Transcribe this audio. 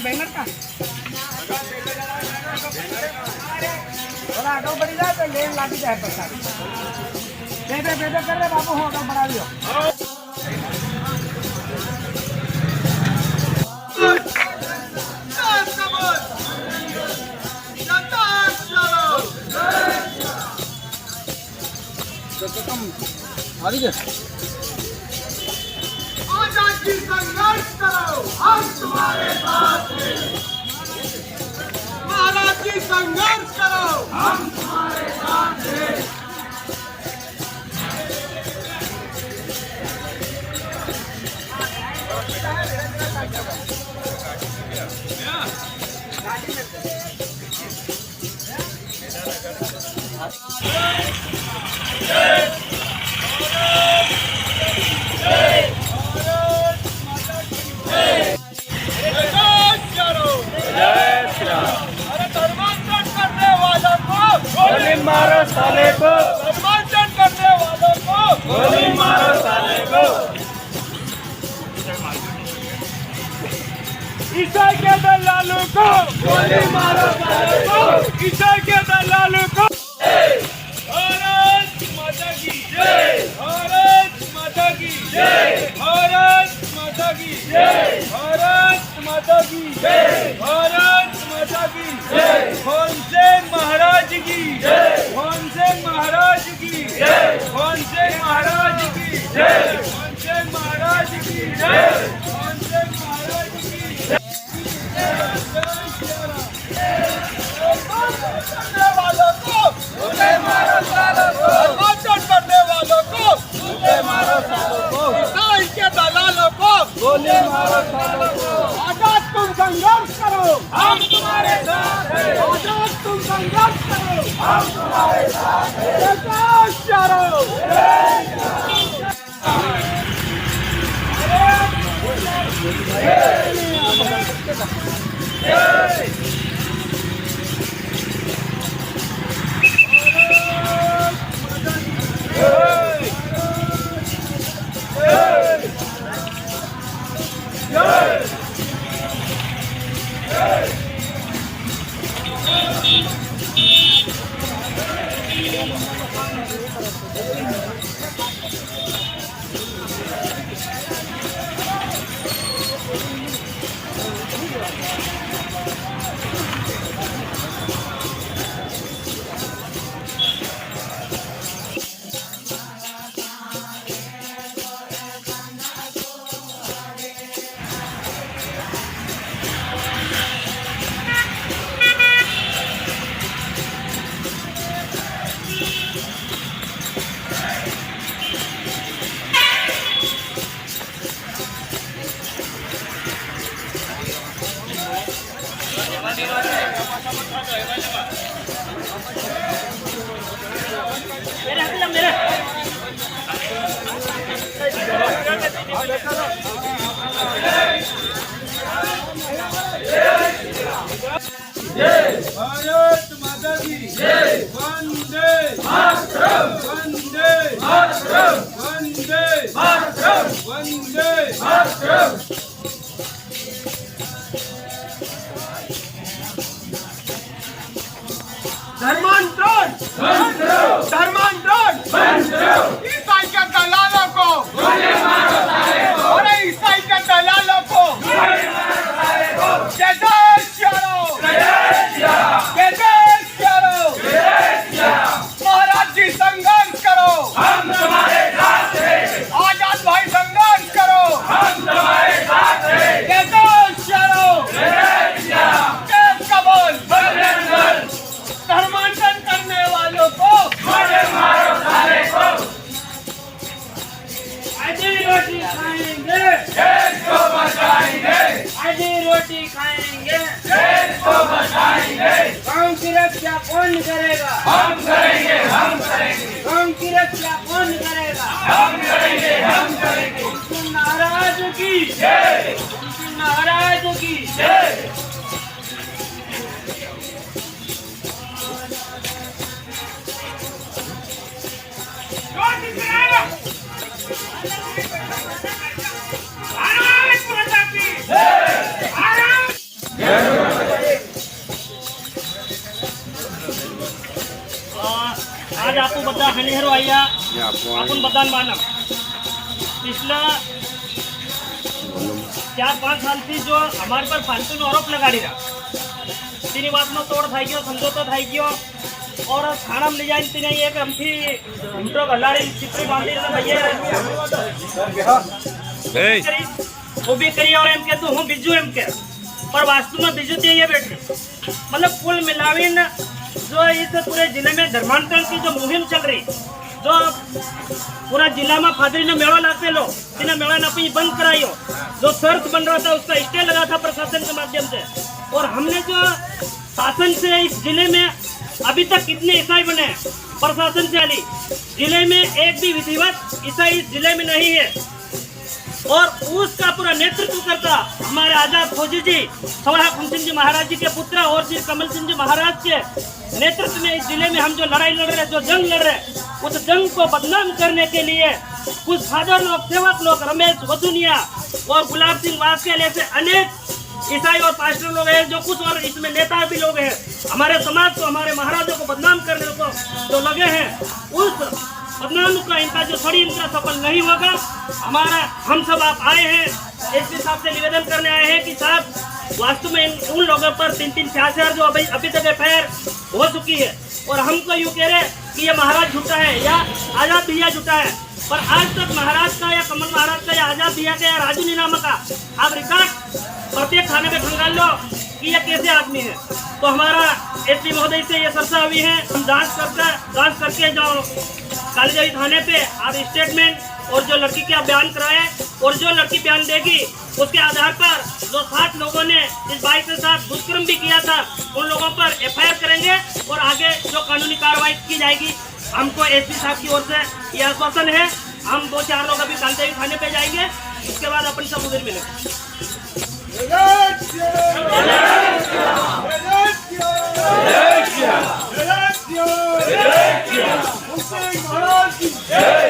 Banner का बोला आगे बढ़ी जाए तो लेन लागी जाए प्रसाद बेबे बेबे कर रहे बाबू हो आगे बढ़ा दियो तो तुम आ गए आजादी संघर्ष करो हम तुम्हारे साथ हैं महाराज जी संघर्ष करो हम तुम्हारे साथ हैं मारो साले को सम्मान करने वालों को गोली मारो साले को ईसाई के दलालों को गोली मारो साले को ईसाई के दलालों को भारत माता की जय भारत माता की जय भारत माता की जय भारत माता की जय भारत माता की जय भीमसेन महाराज की जय भीमसेन महाराज की जय भीमसेन महाराज की जय भीमसेन महाराज की जय भीमसेन महाराज की जय करने वालों को गोली मारो साले को मारकाट करने वालों को गोली मारो साले को ईसाई के दलालों को गोली मारो साले को आजाद तुम संघर्ष करो हम तुम्हारे साथ हैं आजाद तुम संघर्ष करो हम तुम्हारे साथ हैं प्रकाश चारो भारत माता की जय वंदे मातरम वंदे मातरम वंदे मातरम वंदे मातरम धर्मांतरण धर्मांतरण ईसाई के दलालों को गोली मारो साले को अरे ईसाई के दलालों को गोली मारो साले को जय जय श्री राम जय जय श्री राम महाराज जी संघर्ष करो हम तुम्हारे साथ हैं आजाद भाई संघर्ष करो हम तुम्हारे साथ हैं जय जय श्री राम देश का बोल बजरंग धर्मांतरण करने वालों को गोली मारो साले को रक्षा कौन करेगा? हम करेंगे, हम करेंगे। गांव की रक्षा कौन करेगा? हम करेंगे, हम करेंगे। उनके महाराज की जय, उनके महाराज की जय। आज आपको बता नेहरू आया आपण बदान मानव पिछला 4-5 साल थी जो हमारे पर फालतू नो आरोप लगा रहा तीन बात में तोड़ थाई गयो समझौता थाई गयो और थाना में ले जाए तीन एक अमथी घूमटो गलाड़ी चिपरी बांधी भैया वो भी करी और एम के तो हूँ बिजू एम के पर वास्तव में बिजू चाहिए बेटे मतलब कुल मिलावीन जो इस पूरे जिले में धर्मांतरण की जो मुहिम चल रही जो पूरा जिला में फादरी ने मेला लाते लो जिन्हें मेला नापी बंद कराई हो जो शर्त बन रहा था उसका स्टे लगा था प्रशासन के माध्यम से और हमने जो शासन से इस जिले में अभी तक कितने ईसाई बने प्रशासन से आली जिले में एक भी विधिवत ईसाई इस जिले में नहीं है और उसका पूरा नेतृत्व करता हमारे आजाद फौजी जी सवड़ा सिंह जी महाराज जी के पुत्र और श्री कमल सिंह जी महाराज के नेतृत्व में इस जिले में हम जो लड़ाई लड़ रहे जो जंग लड़ रहे उस जंग को बदनाम करने के लिए कुछ फादर लोग सेवक लोग रमेश वसुनिया और गुलाब सिंह वास्के ऐसे अनेक ईसाई और पास्टर लोग हैं जो कुछ और इसमें नेता भी लोग हैं हमारे समाज को हमारे महाराजों को बदनाम करने को जो लगे हैं उस बदनाम का इनका जो षड्यंत्र सफल नहीं होगा हमारा हम सब आप आए हैं एसपी साहब से निवेदन करने आए हैं कि साहब वास्तव में उन लोगों पर 3-4 जो अभी तक एफआईआर हो चुकी है और हमको यूँ कह रहे कि ये महाराज झूठा है या आजाद भैया झूठा है पर आज तक महाराज का या कमल महाराज का या आजाद भैया का या राजू नीनामा का आप रिकॉर्ड प्रत्येक थाने में खंगाल लो कि ये कैसे आदमी है तो हमारा एसपी महोदय से ये चर्चा हुई है हम जांच करके जो कालीदेवी थाने पे आप स्टेटमेंट और जो लड़की के आप बयान कराए और जो लड़की बयान देगी उसके आधार पर जो 7 लोगों ने इस बाई के साथ दुष्कर्म भी किया था उन लोगों पर एफआईआर करेंगे और आगे जो कानूनी कार्रवाई की जाएगी हमको एसपी साहब की ओर से यह आश्वासन है हम 2-4 लोग अभी कालीदेवी थाने पे जाएंगे उसके बाद अपन सब उधर मिलेंगे जय